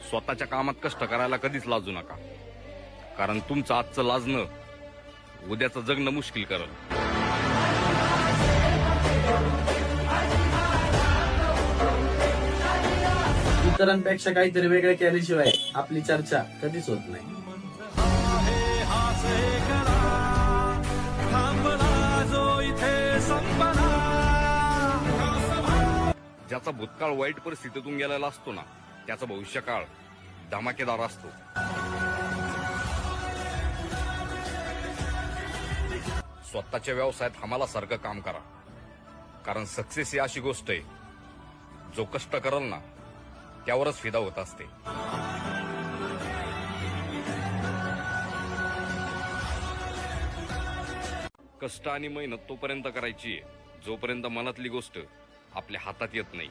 स्वतःच्या कामात कष्ट करायला कधीच लाजू नका, कारण तुमचं आजचं लाजणं उद्याचं जगणं मुश्किल करल. इतरांपेक्षा काहीतरी वेगळं केल्याशिवाय आपली चर्चा कधीच होत नाही. ज्याचा भूतकाळ वाईट परिस्थितीतून गेलेला असतो ना, त्याचा भविष्यकाळ धमाकेदार असतो. स्वतःच्या व्यवसायात हमालासारखं काम करा, कारण सक्सेस ही अशी गोष्ट आहे जो कष्ट करल ना त्यावरच फिदा होत असते. कष्ट आणि मेहनत तोपर्यंत करायची जोपर्यंत मनातली गोष्ट आपल्या हातात येत नाही.